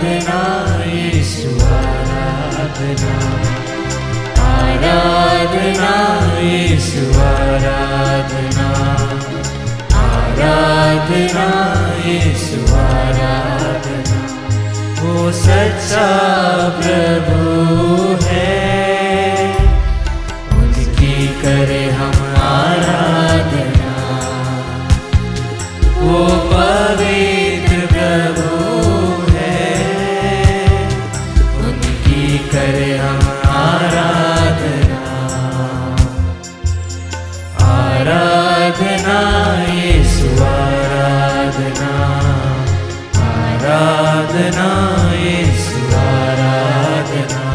आराधना यीशु आराधना, आराधना यीशु आराधना, आराधना यीशु आराधना। वो सच्चा प्रभु है, उनकी करे हम आराधना। वो पवित्र प्रभु है, उनकी करे हम आराधना। आराधना यीशु आराधना, आराधना यीशु आराधना,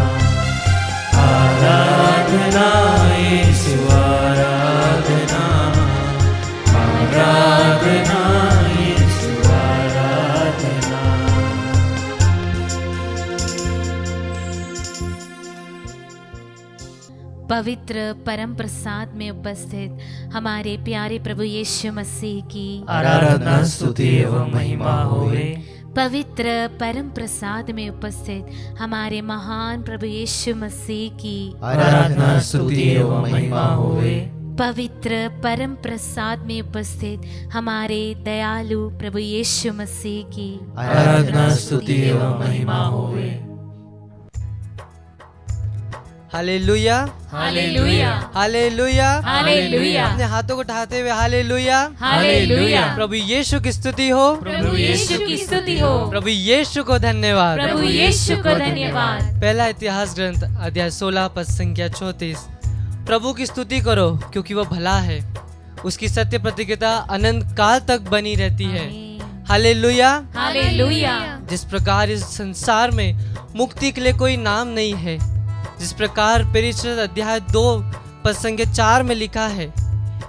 आराधना यीशु आराधना, आराधना यीशु आराधना। पवित्र परम प्रसाद में उपस्थित हमारे प्यारे प्रभु यीशु मसीह की आराधना स्तुति एवं महिमा होवे। पवित्र परम प्रसाद में उपस्थित हमारे महान प्रभु यीशु मसीह की आराधना स्तुति एवं महिमा होवे। पवित्र परम प्रसाद में उपस्थित हमारे दयालु प्रभु यीशु मसीह की आराधना स्तुति एवं महिमा होवे। हालेलुया, हालेलुया, हालेलुया, हालेलुया। अपने हाथों को उठाते हुए हालेलुया, हालेलुया। प्रभु यीशु की स्तुति हो, प्रभु यीशु की स्तुति हो, प्रभु यीशु को धन्यवाद। प्रभु यीशु को धन्यवाद। पहला इतिहास ग्रंथ अध्याय 16 पद संख्या 34। प्रभु की स्तुति करो क्योंकि वह भला है, उसकी सत्य प्रतिज्ञा अनंत काल तक बनी रहती है। Hallelujah, hallelujah. जिस प्रकार इस संसार में मुक्ति के लिए कोई नाम नहीं है, जिस प्रकार परिच्छेद अध्याय 2 पद संख्या 4 में लिखा है,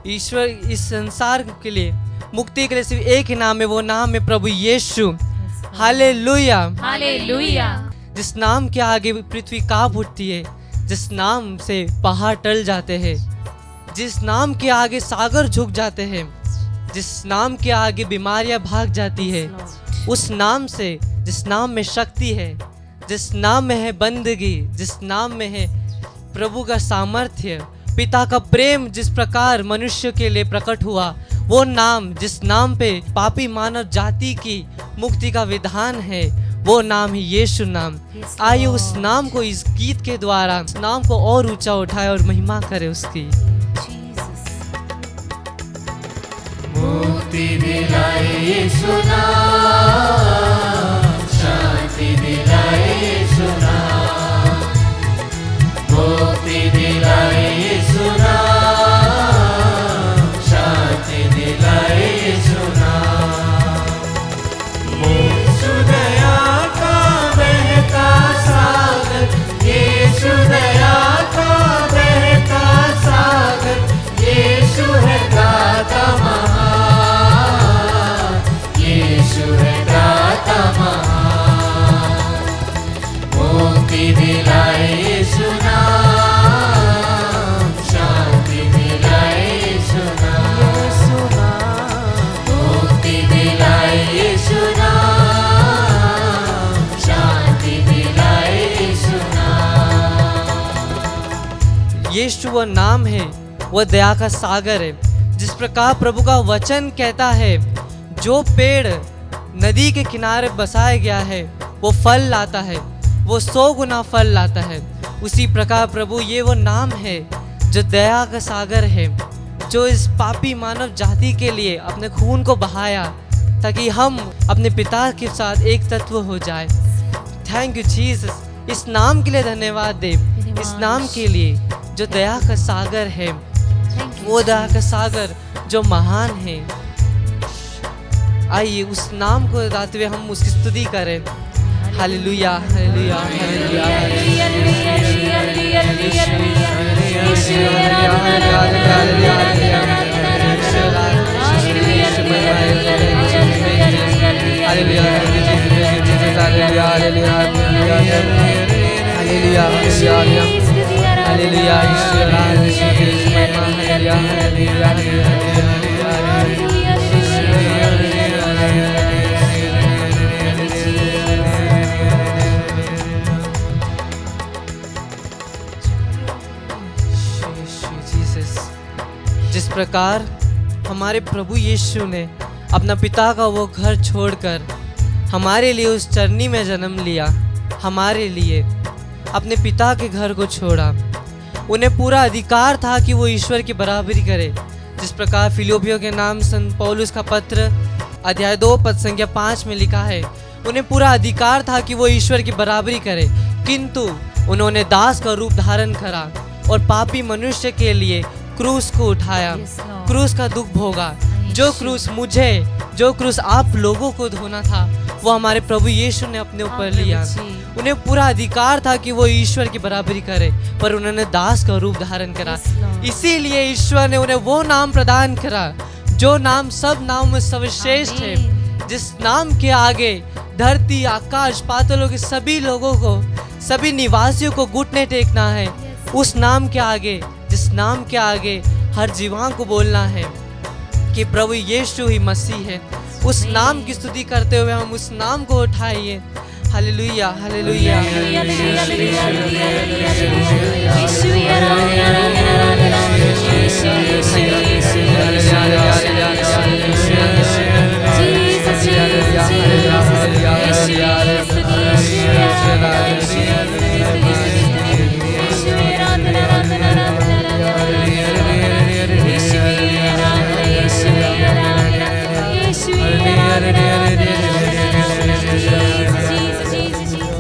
ईश्वर इस संसार के लिए मुक्ति के लिए सिर्फ एक ही नाम है, वो नाम है प्रभु यीशु। हालेलुया, हालेलुया। जिस नाम के आगे पृथ्वी कांप उठती है, जिस नाम से पहाड़ टल जाते हैं, जिस नाम के आगे सागर झुक जाते हैं, जिस नाम के आगे बीमारियां भाग जाती है, उस नाम से, जिस नाम में शक्ति है, जिस नाम में है बंदगी, जिस नाम में है प्रभु का सामर्थ्य, पिता का प्रेम जिस प्रकार मनुष्य के लिए प्रकट हुआ, वो नाम, जिस नाम पे पापी मानव जाति की मुक्ति का विधान है, वो नाम है यीशु नाम। आइए उस नाम को इस गीत के द्वारा उस नाम को और ऊंचा उठाए और महिमा करे उसकी। मुक्ति दिलाए यीशु नाम, शांति दिलाए यीशु नाम, मुक्ति दिलाए यीशु नाम, शांति दिलाए यीशु नाम। यीशु दया का बहता सागर, यीशु दया का बहता सागर, यीशु है दाता महान, यीशु है दाता महान। मुक्ति दिलाए यीशु नाम, शांति दिलाए यीशु नाम, मुक्ति दिलाए यीशु नाम, शांति दिलाए यीशु नाम। यीशु वो नाम है, वो दया का सागर है। जिस प्रकार प्रभु का वचन कहता है, जो पेड़ नदी के किनारे बसाया गया है वो फल लाता है, वो 100 गुना फल लाता है। उसी प्रकार प्रभु ये वो नाम है जो दया का सागर है, जो इस पापी मानव जाति के लिए अपने खून को बहाया ताकि हम अपने पिता के साथ एक तत्व हो जाए। Thank you Jesus. इस नाम के लिए धन्यवाद दे, इस नाम के लिए जो दया का सागर है, वो दया का सागर जो महान है। आइए उस नाम को गाते हुए हम उसकी स्तुति करें। हालेलुया, हालेलुया, हालेलुया, प्रकार हमारे प्रभु यीशु ने अपना पिता का वो घर छोड़कर हमारे लिए उस चरनी में जन्म लिया, हमारे लिए अपने पिता के घर को छोड़ा। उन्हें पूरा अधिकार था कि वो ईश्वर की बराबरी करे, जिस प्रकार फिलिपियों के नाम संत पौलुस का पत्र अध्याय 2 पद संख्या 5 में लिखा है, उन्हें पूरा अधिकार था कि वो ईश्वर की बराबरी करे, किंतु उन्होंने दास का रूप धारण करा और पापी मनुष्य के लिए क्रूस को उठाया, Yes, Lord. क्रूस का दुख भोगा। जो क्रूस मुझे, जो क्रूस आप लोगों को धोना था, वो हमारे प्रभु यीशु ने अपने ऊपर लिया। उन्हें पूरा अधिकार था कि वो ईश्वर की बराबरी करे, पर उन्होंने दास का रूप धारण करा। Yes, Lord. इसीलिए ईश्वर ने उन्हें वो नाम प्रदान करा जो नाम सब नामों में सर्वश्रेष्ठ है, जिस नाम के आगे धरती आकाश पातालों के सभी लोगों को, सभी निवासियों को घुटने टेकना है। उस नाम के आगे, जिस नाम के आगे हर जीवां को बोलना है कि प्रभु यीशु ही मसीह है। उस नाम की स्तुति करते हुए हम उस नाम को उठाइए। Hallelujah, hallelujah.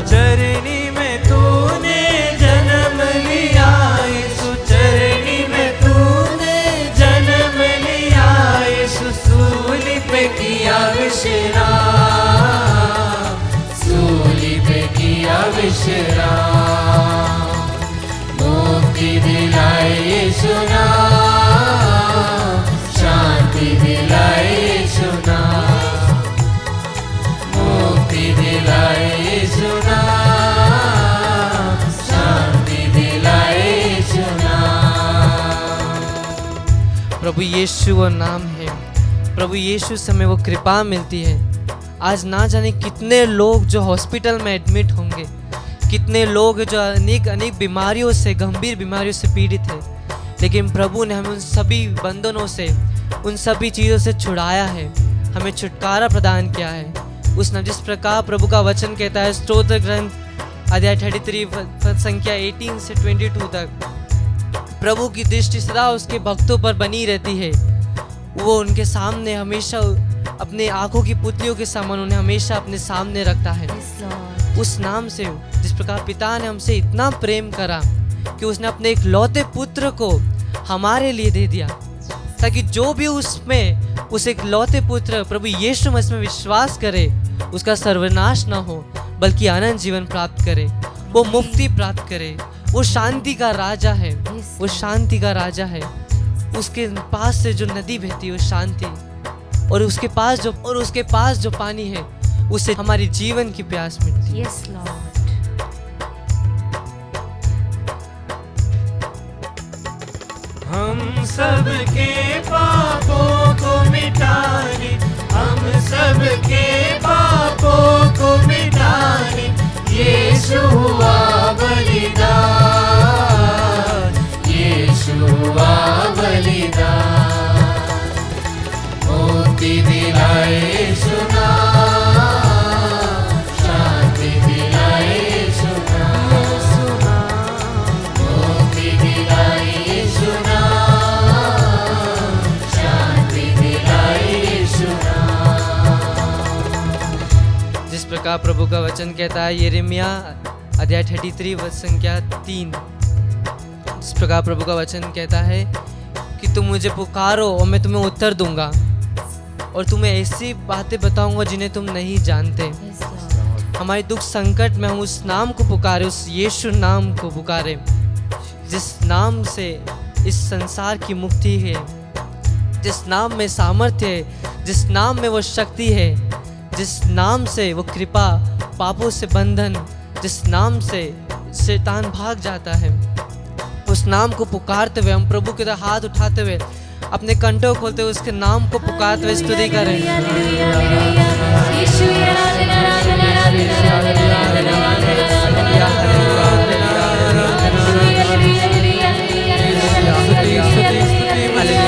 चरनी में तूने जन्म लिया यीशु, चरनी में तूने जन्म लिया यीशु, सूली पे किया विश्राम, सूली पे किया विश्राम, मुक्ति दिलाए यीशु नाम, शांति दिलाए यीशु नाम, मुक्ति दिलाए यीशु नाम, शांति दिलाए यीशु नाम। प्रभु यीशु वो नाम है। प्रभु यीशु से हमें वो कृपा मिलती है। आज ना जाने कितने लोग जो हॉस्पिटल में एडमिट होंगे, कितने लोग जो अनेक बीमारियों से, गंभीर बीमारियों से पीड़ित है, लेकिन प्रभु ने हमें उन सभी बंधनों से, उन सभी चीज़ों से छुड़ाया है, हमें छुटकारा प्रदान किया है। उसने जिस प्रकार प्रभु का वचन कहता है, स्तोत्र ग्रंथ अध्याय 33 संख्या 18 से 22 तक, प्रभु की दृष्टि सदा उसके भक्तों पर बनी रहती है। वो उनके सामने हमेशा, अपने आंखों की पुतलियों के समान उन्हें हमेशा अपने सामने रखता है। उस नाम से, जिस प्रकार पिता ने हमसे इतना प्रेम करा कि उसने अपने एक लौते पुत्र को हमारे लिए दे दिया, ताकि जो भी उसमें उस एक लौते पुत्र प्रभु यीशु मसीह में विश्वास करे, उसका सर्वनाश न हो, बल्कि अनंत जीवन प्राप्त करे, वो मुक्ति प्राप्त करे। वो शांति का राजा है, वो शांति का राजा है। उसके पास से जो नदी बहती है वो शांति, और उसके पास जो पानी है उससे हमारी जीवन की प्यास मिटती है। Yes, Lord. हम सबके पापों को मिटाने, हम सबके पापों को मिटाने, यीशु हुआ बलिदान, यीशु हुआ बलिदान, मुक्ति दिलाए यीशु नाम, शांति दिलाए यीशु नाम, मुक्ति दिलाए यीशु नाम, शांति दिलाए यीशु नाम। जिस प्रकार प्रभु का वचन कहता है, यिर्मयाह अध्याय 33 वचन संख्या 3, जिस प्रकार प्रभु का वचन कहता है कि तुम मुझे पुकारो और मैं तुम्हें उत्तर दूंगा, और तुम्हें ऐसी बातें बताऊंगा जिन्हें तुम नहीं जानते। Yes, Lord. हमारे दुख संकट में हम उस नाम को पुकारे, उस यीशु नाम को पुकारे, जिस नाम से इस संसार की मुक्ति है, जिस नाम में सामर्थ्य है, जिस नाम में वो शक्ति है, जिस नाम से वो कृपा, पापों से बंधन, जिस नाम से शैतान भाग जाता है। उस नाम को पुकारते हुए हम प्रभु की तरफ हाथ उठाते हुए, अपने कंठों खोलते हुए उसके नाम को पुकारते हुए स्तुति करें। Hallelujah.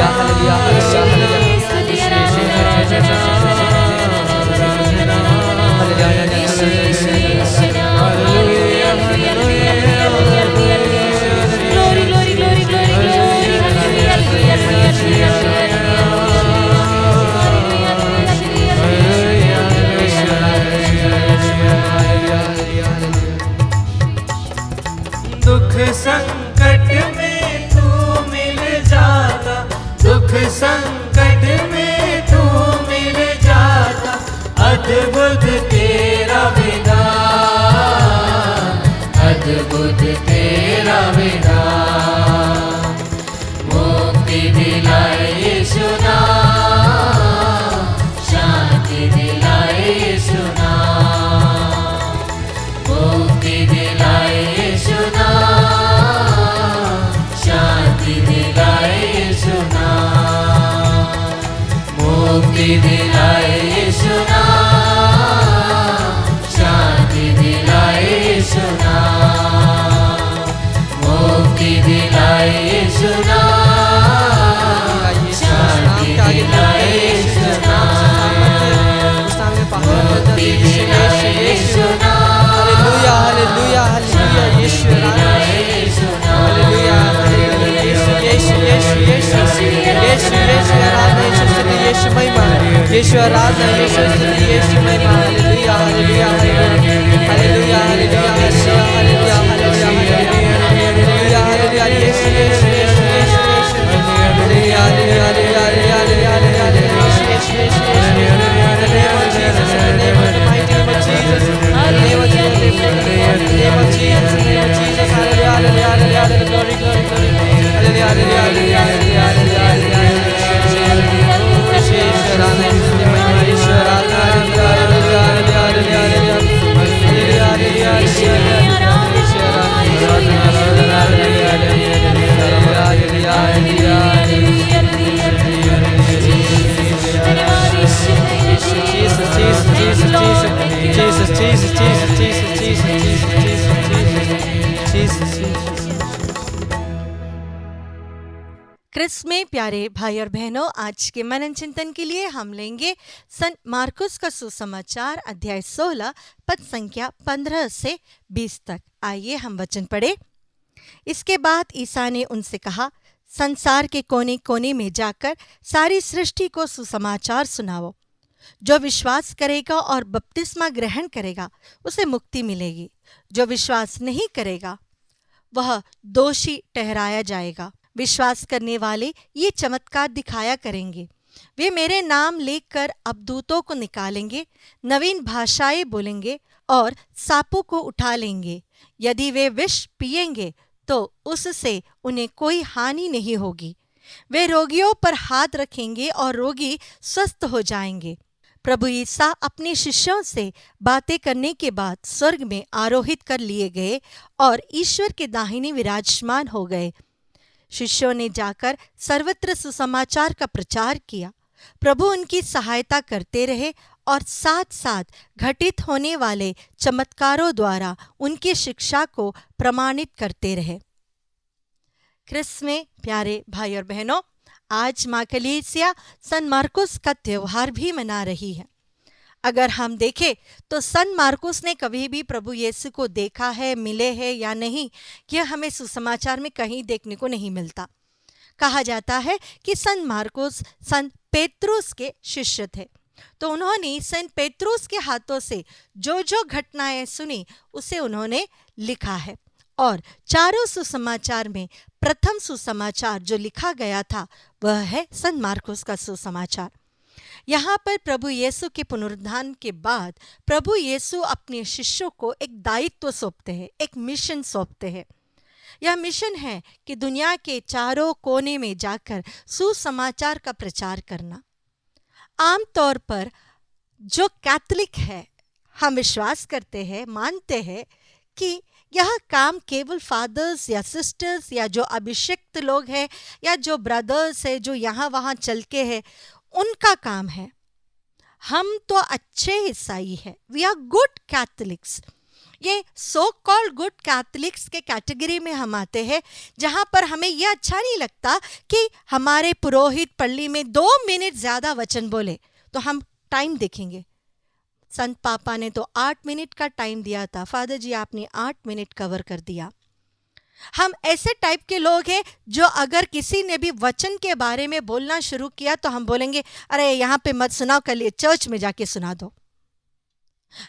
दुख संकट में तू मिल जाता, दुख संकट में तू मिल जाता, अद्भुत तेरा विधान, अद्भुत तेरा विधान, मुक्ति दिलाए यीशु नाम, शांति दिलाए यीशु नाम, मुक्ति दिलाए यीशु नाम, शांति दिलाए यीशु नाम, मुक्ति दिलाए यीशु नाम, शांति दिलाए यीशु नाम, मुक्ति दिलाए यीशु नाम, शांति दिलाए यीशु नाम, मुक्ति दिलाए यीशु नाम, हालेलुया हालेलुया हालेलुया यीशु हालेलुया यीशु यीशु यीशु यीशु यीशु यीशु आराधना यीशु स्तुति यीशु महिमा यीशु आराधना यीशु स्तुति यीशु महिमा हालेलुया हालेलुया हालेलुया हालेलुया हालेलुया हालेलुया हालेलुया यीशु यीशु यीशु यीशु हालेलुया हालेलुया हालेलुया हालेलुया यीशु यीशु यीशु क्रिस में प्यारे भाई और बहनों, आज के मनन चिंतन के लिए हम लेंगे संत मार्कुस का सुसमाचार अध्याय 16 पद संख्या 15 से 20 तक। आइए हम वचन पढ़े। इसके बाद ईसा ने उनसे कहा, संसार के कोने कोने में जाकर सारी सृष्टि को सुसमाचार सुनाओ। जो विश्वास करेगा और बपतिस्मा ग्रहण करेगा उसे मुक्ति मिलेगी, जो विश्वास नहीं करेगा वह दोषी ठहराया जाएगा। विश्वास करने वाले ये चमत्कार दिखाया करेंगे। वे मेरे नाम लेकर अबदूतों को निकालेंगे, नवीन भाषाएं बोलेंगे और सांपों को उठा लेंगे। यदि वे विष पिएंगे तो उससे उन्हें कोई हानि नहीं होगी। वे रोगियों पर हाथ रखेंगे और रोगी स्वस्थ हो जाएंगे। प्रभु ईसा अपने शिष्यों से बातें करने के बाद स्वर्ग में आरोहित कर लिए गए और ईश्वर के दाहिने विराजमान हो गए। शिष्यों ने जाकर सर्वत्र सुसमाचार का प्रचार किया। प्रभु उनकी सहायता करते रहे और साथ साथ घटित होने वाले चमत्कारों द्वारा उनकी शिक्षा को प्रमाणित करते रहे। क्रिस में प्यारे भाई और बहनों, आज मां कलीसिया सन मार्कुस का त्योहार भी मना रही है। अगर हम देखें तो सन मार्कुस ने कभी भी प्रभु यीशु को देखा है, मिले हैं या नहीं, यह हमें सुसमाचार में कहीं देखने को नहीं मिलता। कहा जाता है कि सन मार्कुस सन पेत्रुस के शिष्य थे, तो उन्होंने सन पेत्रुस के हाथों से जो जो घटनाएं सुनी उसे उन्होंने लिखा है। और चारों सुसमाचार में प्रथम सुसमाचार जो लिखा गया था वह है सन मार्कुस का सुसमाचार। यहाँ पर प्रभु यीशु के पुनरुत्थान के बाद प्रभु यीशु अपने शिष्यों को एक दायित्व सौंपते हैं, एक मिशन सौंपते हैं। यह मिशन है कि दुनिया के चारों कोने में जाकर सुसमाचार का प्रचार करना। आमतौर पर जो कैथोलिक है, हम विश्वास करते हैं, मानते हैं कि यह काम केवल फादर्स या सिस्टर्स या जो अभिषिक्त लोग हैं या जो ब्रदर्स हैं जो यहाँ वहाँ चल के हैं उनका काम है। हम तो अच्छे ईसाई हैं, वी आर गुड कैथोलिक्स। ये सो कॉल्ड गुड कैथलिक्स के कैटेगरी में हम आते हैं, जहाँ पर हमें यह अच्छा नहीं लगता कि हमारे पुरोहित पल्ली में 2 मिनट ज़्यादा वचन बोले तो हम टाइम देखेंगे। संत पापा ने तो 8 मिनट का टाइम दिया था, फादर जी आपने 8 मिनट कवर कर दिया। हम ऐसे टाइप के लोग हैं जो अगर किसी ने भी वचन के बारे में बोलना शुरू किया तो हम बोलेंगे अरे यहाँ पे मत सुनाओ, कल चर्च में जाके सुना दो।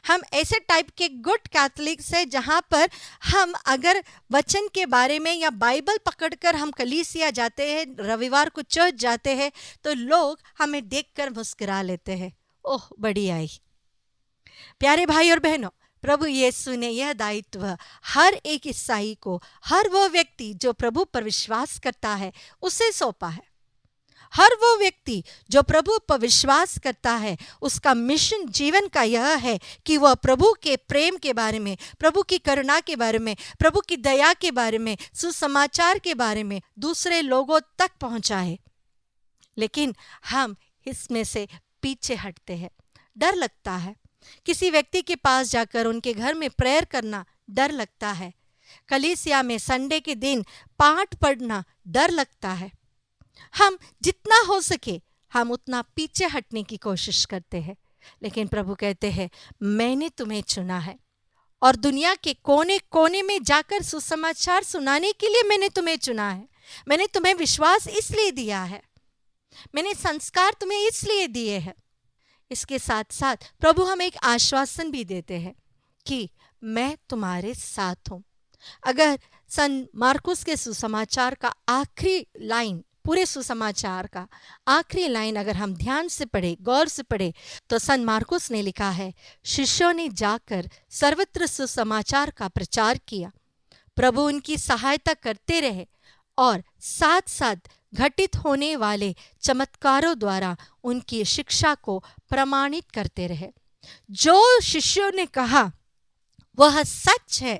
हम ऐसे टाइप के गुड कैथलिक्स हैं जहाँ पर हम अगर वचन के बारे में या बाइबल पकड़कर हम कलीसिया जाते हैं, रविवार को चर्च जाते हैं, तो लोग हमें देखकर मुस्कुरा लेते हैं, ओह बड़ी आई। प्यारे भाई और बहनों, प्रभु यीशु ने यह दायित्व हर एक ईसाई को, हर वो व्यक्ति जो प्रभु पर विश्वास करता है उसे सौंपा है। हर वो व्यक्ति जो प्रभु पर विश्वास करता है, उसका मिशन जीवन का यह है कि वह प्रभु के प्रेम के बारे में, प्रभु की करुणा के बारे में, प्रभु की दया के बारे में, सुसमाचार के बारे में दूसरे लोगों तक पहुंचाए। लेकिन हम इसमें से पीछे हटते हैं, डर लगता है। किसी व्यक्ति के पास जाकर उनके घर में प्रेयर करना डर लगता है। कलीसिया में संडे के दिन पाठ पढ़ना डर लगता है। हम जितना हो सके हम उतना पीछे हटने की कोशिश करते हैं। लेकिन प्रभु कहते हैं मैंने तुम्हें चुना है और दुनिया के कोने कोने में जाकर सुसमाचार सुनाने के लिए मैंने तुम्हें चुना है। मैंने तुम्हें विश्वास इसलिए दिया है, मैंने संस्कार तुम्हें इसलिए दिए हैं। इसके साथ साथ प्रभु हमें एक आश्वासन भी देते हैं कि मैं तुम्हारे साथ हूँ। अगर संत मार्कुस के सुसमाचार का आखिरी लाइन, पूरे सुसमाचार का आखिरी लाइन अगर हम ध्यान से पढ़े, गौर से पढ़े, तो संत मार्कुस ने लिखा है, शिष्यों ने जाकर सर्वत्र सुसमाचार का प्रचार किया। प्रभु उनकी सहायता करते रहे और साथ साथ घटित होने वाले चमत्कारों द्वारा उनकी शिक्षा को प्रमाणित करते रहे। जो शिष्यों ने कहा वह सच है,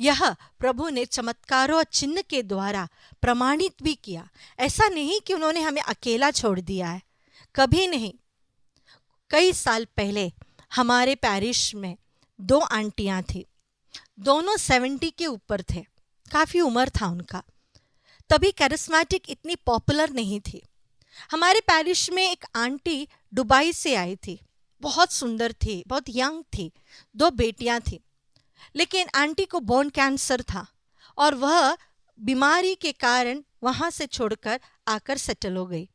यह प्रभु ने चमत्कारों और चिन्ह के द्वारा प्रमाणित भी किया। ऐसा नहीं कि उन्होंने हमें अकेला छोड़ दिया है, कभी नहीं। कई साल पहले हमारे पैरिश में 2 आंटियां थी, दोनों 70 के ऊपर थे, काफ़ी उम्र था उनका। तभी कैरिस्मेटिक इतनी पॉपुलर नहीं थी। हमारे पैरिश में एक आंटी दुबई से आई थी, बहुत सुंदर थी, बहुत यंग थी, 2 बेटियां थी। लेकिन आंटी को बोन कैंसर था और वह बीमारी के कारण वहाँ से छोड़कर आकर सेटल हो गई।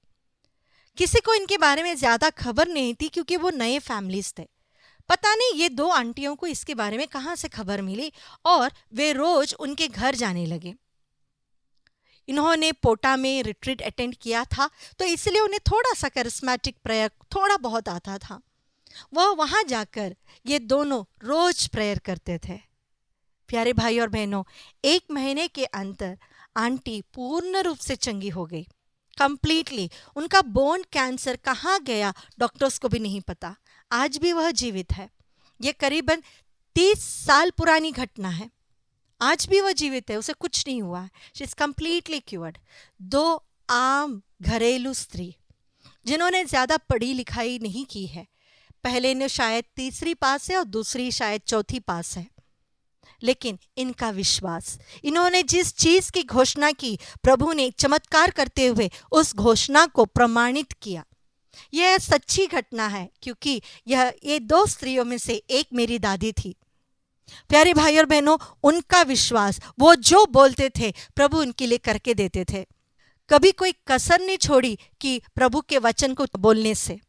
किसी को इनके बारे में ज़्यादा खबर नहीं थी क्योंकि वो नए फैमिलीज थे। पता नहीं ये 2 आंटियों को इसके बारे में कहाँ से खबर मिली और वे रोज उनके घर जाने लगे। इन्होंने पोटा में रिट्रीट अटेंड किया था, तो इसलिए उन्हें थोड़ा सा कैरिस्मेटिक प्रेयर थोड़ा बहुत आता था। वह वहाँ जाकर ये दोनों रोज प्रेयर करते थे। प्यारे भाई और बहनों, 1 महीने के अंदर आंटी पूर्ण रूप से चंगी हो गई, कंप्लीटली। उनका बोन कैंसर कहाँ गया डॉक्टर्स को भी नहीं पता। आज भी वह जीवित है। ये करीबन 30 साल पुरानी घटना है। आज भी वह जीवित है, उसे कुछ नहीं हुआ है। She is completely cured. 2 आम घरेलू स्त्री जिन्होंने ज़्यादा पढ़ी लिखाई नहीं की है, पहले ने शायद 3री पास है और दूसरी शायद 4थी पास है, लेकिन इनका विश्वास, इन्होंने जिस चीज़ की घोषणा की, प्रभु ने चमत्कार करते हुए उस घोषणा को प्रमाणित किया। यह सच्ची घटना है क्योंकि ये 2 स्त्रियों में से एक मेरी दादी थी। प्यारे भाई और बहनों, उनका विश्वास, वो जो बोलते थे प्रभु उनके लिए करके देते थे। कभी कोई कसर नहीं छोड़ी कि प्रभु के वचन को बोलने से।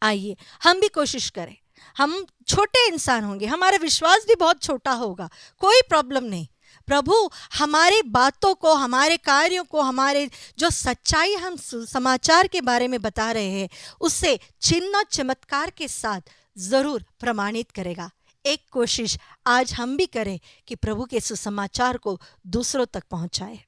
आइए हम भी कोशिश करें। हम छोटे इंसान होंगे, हमारा विश्वास भी बहुत छोटा होगा, कोई प्रॉब्लम नहीं। प्रभु हमारी बातों को, हमारे कार्यों को, हमारे जो सच्चाई हम समाचार के बारे में बता रहे हैं, उससे चिन्ह और चमत्कार के साथ ज़रूर प्रमाणित करेगा। एक कोशिश आज हम भी करें कि प्रभु के सुसमाचार को दूसरों तक पहुंचाएं।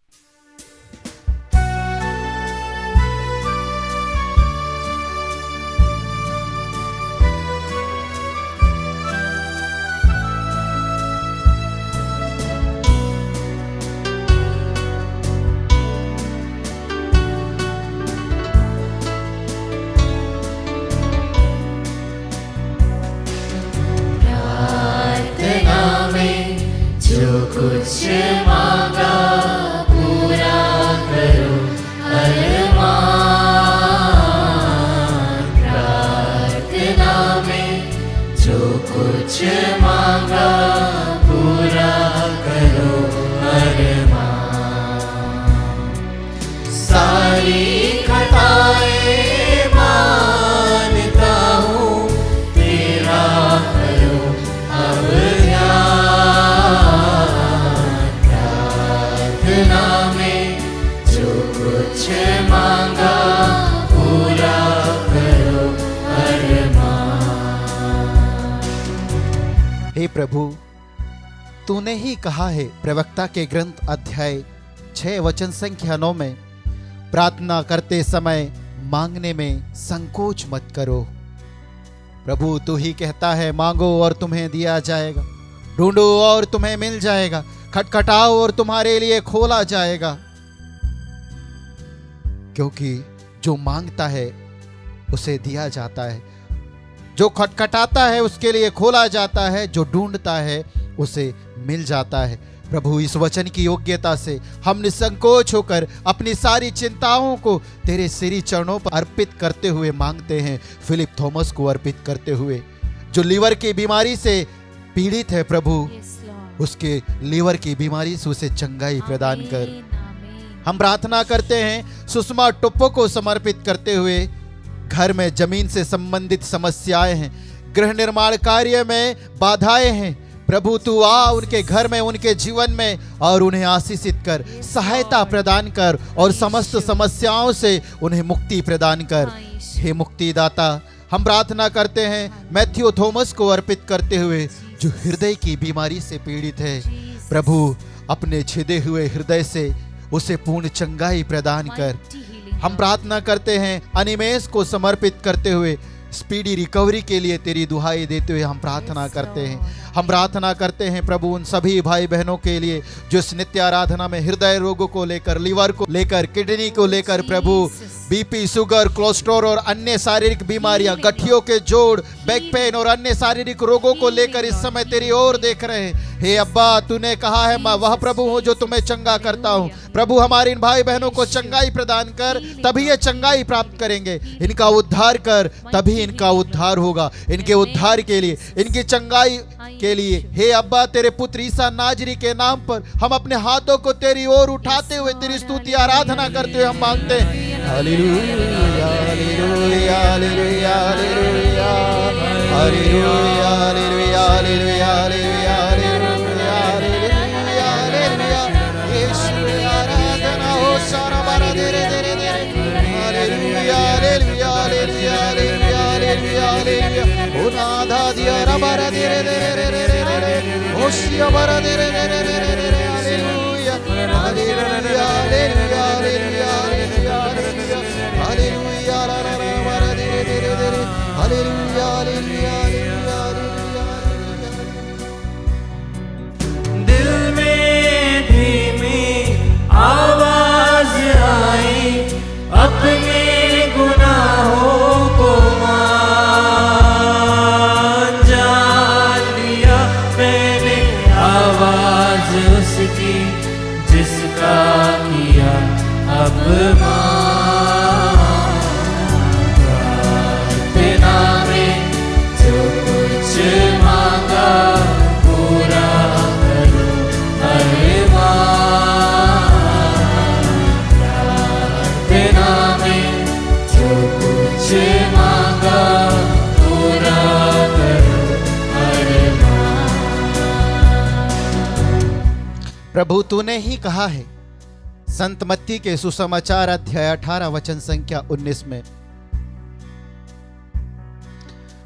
प्रार्थना कुछ मांगा पूरा करो अरमान। प्रार्थना में जो कुछ मांगा पूरा करो अरमान। सारी खताएं मानता हूँ, तेरा करो अब ध्यान। प्रार्थना में जो कुछ मांगा पूरा करो अरमान। हे प्रभु, तूने ही कहा है प्रवक्ता के ग्रंथ अध्याय 6 वचन संख्या 9 में, प्रार्थना करते समय मांगने में संकोच मत करो। प्रभु, तू ही कहता है मांगो और तुम्हें दिया जाएगा, ढूंढो और तुम्हें मिल जाएगा, खटखटाओ और तुम्हारे लिए खोला जाएगा। क्योंकि जो मांगता है उसे दिया जाता है, जो खटखटाता है उसके लिए खोला जाता है, जो ढूंढता है उसे मिल जाता है। प्रभु, इस वचन की योग्यता से हम निसंकोच होकर अपनी सारी चिंताओं को तेरे सिरी चरणों पर अर्पित करते हुए मांगते हैं। फिलिप थॉमस को अर्पित करते हुए, जो लीवर की बीमारी से पीड़ित है प्रभु, उसके लीवर की बीमारी से उसे चंगाई प्रदान कर। हम प्रार्थना करते हैं सुषमा टुप्पो को समर्पित करते हुए, घर में जमीन से संबंधित समस्याएं हैं, गृह निर्माण कार्य में बाधाएं हैं। प्रभु, तू आ उनके घर में, उनके जीवन में और उन्हें आशीषित कर, सहायता प्रदान कर और समस्त समस्याओं से उन्हें मुक्ति प्रदान कर। हे मुक्तिदाता, हम प्रार्थना करते हैं मैथ्यू थॉमस को अर्पित करते हुए, जो हृदय की बीमारी से पीड़ित है। प्रभु, अपने छिदे हुए हृदय से उसे पूर्ण चंगाई प्रदान कर। हम प्रार्थना करते हैं अनिमेश को समर्पित करते हुए, स्पीडी रिकवरी के लिए तेरी दुहाई देते हुए हम प्रार्थना करते हैं। हम प्रार्थना करते हैं प्रभु उन सभी भाई बहनों के लिए जो इस नित्य आराधना में हृदय रोगों को लेकर, लीवर को लेकर, किडनी को लेकर, प्रभु बीपी, शुगर, कोलेस्ट्रॉल और अन्य शारीरिक बीमारियां, गठियों के जोड़, बैक पेन और अन्य शारीरिक रोगों को लेकर इस समय तेरी ओर देख रहे हैं। हे अब्बा, तूने कहा है मैं वह प्रभु हूँ जो तुम्हें चंगा करता हूँ। प्रभु, हमारे इन भाई बहनों को चंगाई प्रदान कर, तभी ये चंगाई प्राप्त करेंगे। इनका उद्धार कर, तभी इनका उद्धार होगा। इनके उद्धार के लिए, इनकी चंगाई के लिए हे अब्बा, तेरे पुत्र ईसा नाजरी के नाम पर हम अपने हाथों को तेरी ओर उठाते हुए तेरी स्तुति आराधना करते हुए हम मांगते हैं। हालेलुया, हालेलुया, हालेलुया, हालेलुया, हालेलुया, हालेलुया, हालेलुया, हालेलुया, हालेलुया, हालेलुया। यीशु आराधना हो सारा बारा देरे देरे देरे। हालेलुया, हालेलुया, हालेलुया, हालेलुया, हालेलुया, हालेलुया। ओ नादा दिया रबारा देरे देरे देरे देरे। ओ शिया बारा देरे देरे देरे देरे। हालेलुया, हालेलुया, हालेलुया, हालेलुया, हालेलुया, हालेलुया, हालेलुया, रा रा रा बारा देरे देरे देरे। हालेलुया, हालेलुया, हालेलुया, हालेलुया। दिल में धीमी आवाज आई, अपने गुनाहों को मान। जान लिया मैंने आवाज उसकी, जिसका किया अपमान। प्रार्थना में जो कुछ मांगा पूरा करो अरमान। प्रार्थना में जो कुछ मांगा पूरा करो अरमान। प्रभु, तूने ही कहा है संत मत्ती के सुसमाचार अध्याय 18 वचन संख्या 19 में,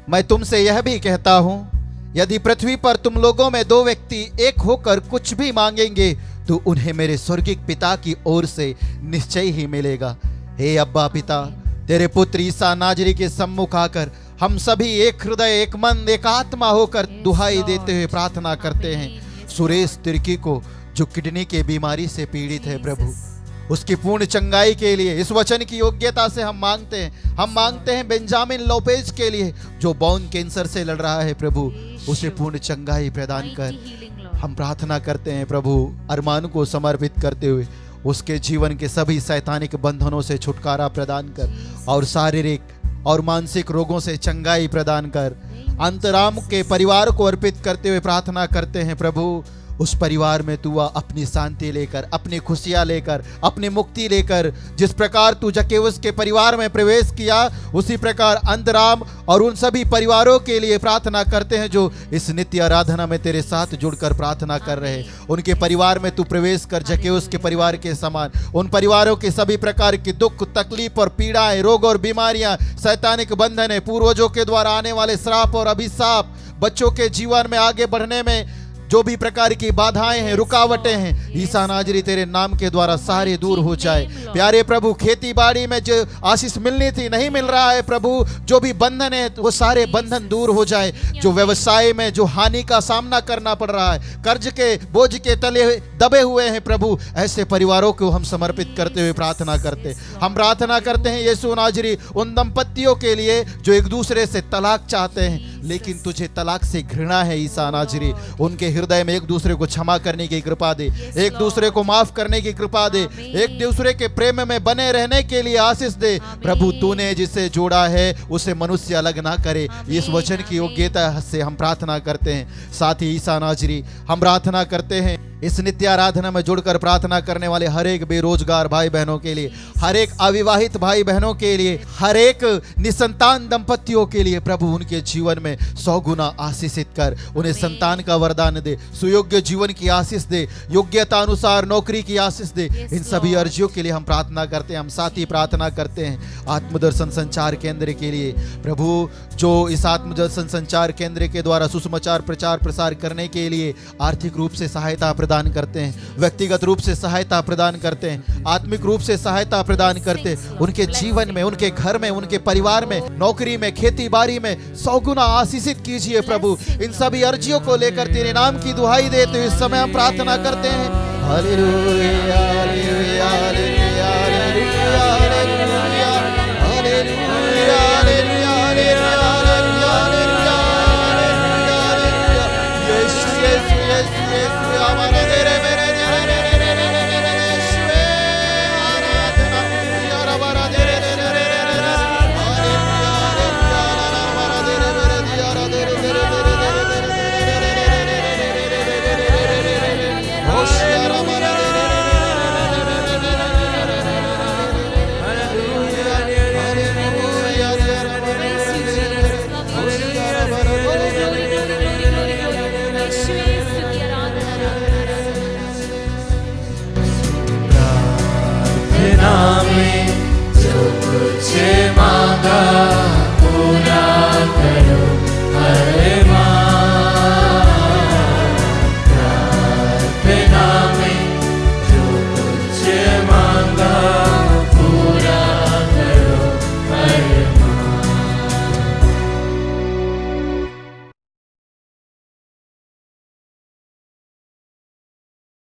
मैं तुमसे यह भी कहता हूं, यदि पृथ्वी पर तुम लोगों में 2 व्यक्ति एक होकर कुछ भी मांगेंगे तो उन्हें मेरे स्वर्गिक पिता की ओर से निश्चय ही मिलेगा। हे अब्बा पिता, तेरे पुत्र ईसा नाजरी के सम्मुख आकर हम सभी एक हृदय, एक मन, एक आत्मा होकर दुहाई देते हुए प्रार्थना करते हैं सुरेश तिर्की को, जो किडनी के बीमारी से पीड़ित है। प्रभु, उसकी पूर्ण चंगाई के लिए इस वचन की योग्यता से हम मांगते हैं। हम मांगते हैं बेंजामिन लोपेज के लिए, जो बोन कैंसर से लड़ रहा है। प्रभु, उसे पूर्ण चंगाई प्रदान कर। हम प्रार्थना करते हैं प्रभु, अरमान को समर्पित करते हुए उसके जीवन के सभी शैतानिक बंधनों से छुटकारा प्रदान कर और शारीरिक और मानसिक रोगों से चंगाई प्रदान कर। अंतराम के परिवार को अर्पित करते हुए प्रार्थना करते हैं प्रभु, उस परिवार में तू अपनी शांति लेकर, अपनी खुशियां लेकर, अपनी मुक्ति लेकर, जिस प्रकार तू जक्केउस के परिवार में प्रवेश किया उसी प्रकार अंतराम और उन सभी परिवारों के लिए प्रार्थना करते हैं जो इस नित्य आराधना में तेरे साथ जुड़कर प्रार्थना कर रहे हैं। उनके परिवार में तू प्रवेश कर जक्केउस के परिवार के समान। उन परिवारों के सभी प्रकार की दुख, तकलीफ और पीड़ाएं, रोग और बीमारियां, शैतानिक बंधन है, पूर्वजों के द्वारा आने वाले श्राप और अभिशाप, बच्चों के जीवन में आगे बढ़ने में जो भी प्रकार की बाधाएं हैं, रुकावटें हैं, ईसा नाजरी तेरे नाम के द्वारा सारे दूर हो जाए। प्यारे प्रभु, खेती बाड़ी में जो आशीष मिलनी थी नहीं मिल रहा है प्रभु, जो भी बंधन है वो सारे बंधन दूर हो जाए। जो व्यवसाय में जो हानि का सामना करना पड़ रहा है, कर्ज के बोझ के तले दबे हुए हैं प्रभु, ऐसे परिवारों को हम समर्पित करते हुए प्रार्थना करते। हम प्रार्थना करते हैं यीशु नाजरी उन दंपतियों के लिए जो एक दूसरे से तलाक चाहते हैं लेकिन तुझे तलाक से घृणा है। ईसा नाजरी उनके हृदय में एक दूसरे को क्षमा करने की कृपा दे, एक दूसरे को माफ करने की कृपा दे, एक दूसरे के प्रेम में बने रहने के लिए आशीष दे। प्रभु, तूने जिसे जोड़ा है उसे मनुष्य अलग ना करे, इस वचन की योग्यता से हम प्रार्थना करते हैं। साथ ही ईसा नाजरी हम प्रार्थना करते हैं इस नित्य आराधना में जुड़कर प्रार्थना करने वाले हर एक बेरोजगार भाई बहनों के लिए, हर एक अविवाहित भाई बहनों के लिए, हर एक निसंतान दंपतियों के लिए प्रभु उनके जीवन में 100 गुना आशीषित कर, उन्हें संतान का वरदान दे, सुयोग्य जीवन की आशीष दे, योग्यता अनुसार नौकरी की आशीष दे। इन सभी अर्जियों के लिए हम प्रार्थना करते हैं। हम साथ ही प्रार्थना करते हैं आत्मदर्शन संचार केंद्र के लिए प्रभु, जो इस आत्मदर्शन संचार केंद्र के द्वारा सुसमाचार प्रचार प्रसार करने के लिए आर्थिक रूप से सहायता प्रदान करते हैं, व्यक्तिगत रूप से सहायता प्रदान करते हैं, आत्मिक रूप से सहायता प्रदान करते हैं। उनके जीवन में, उनके घर में, उनके परिवार में, नौकरी में, खेती बाड़ी में 100 गुना आशीषित कीजिए प्रभु। इन सभी अर्जियों को लेकर तेरे नाम की दुहाई देते हुए इस समय हम प्रार्थना करते हैं। हालेलुया, हालेलुया, हालेलुया, हालेलुया।